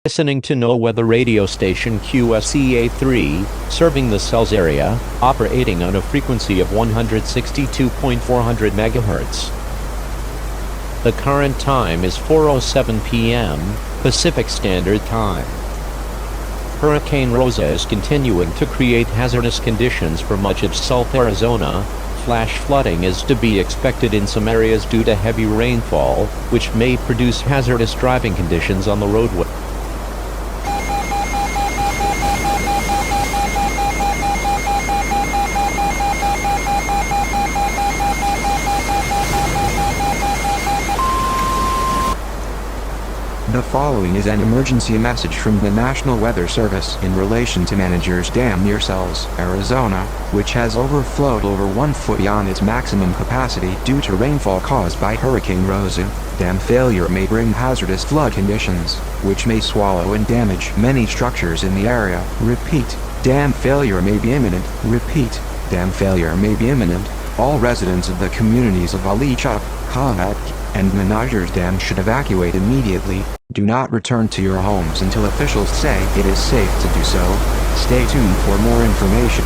Listening to No Weather radio station QSEA3, serving the Cells area, operating on a frequency of 162.400 MHz. The current time is 4:07 p.m. Pacific Standard Time. Hurricane Rosa is continuing to create hazardous conditions for much of South Arizona. Flash flooding is to be expected in some areas due to heavy rainfall, which may produce hazardous driving conditions on the roadway. The following is an emergency message from the National Weather Service in relation to Menagers Dam near Cells, Arizona, which has overflowed over 1 foot beyond its maximum capacity due to rainfall caused by Hurricane Rosa. Dam failure may bring hazardous flood conditions, which may swallow and damage many structures in the area. Repeat, dam failure may be imminent. Repeat, dam failure may be imminent. All residents of the communities of Alichuk, Kahat, and Menagers Dam should evacuate immediately. Do not return to your homes until officials say it is safe to do so. Stay tuned for more information.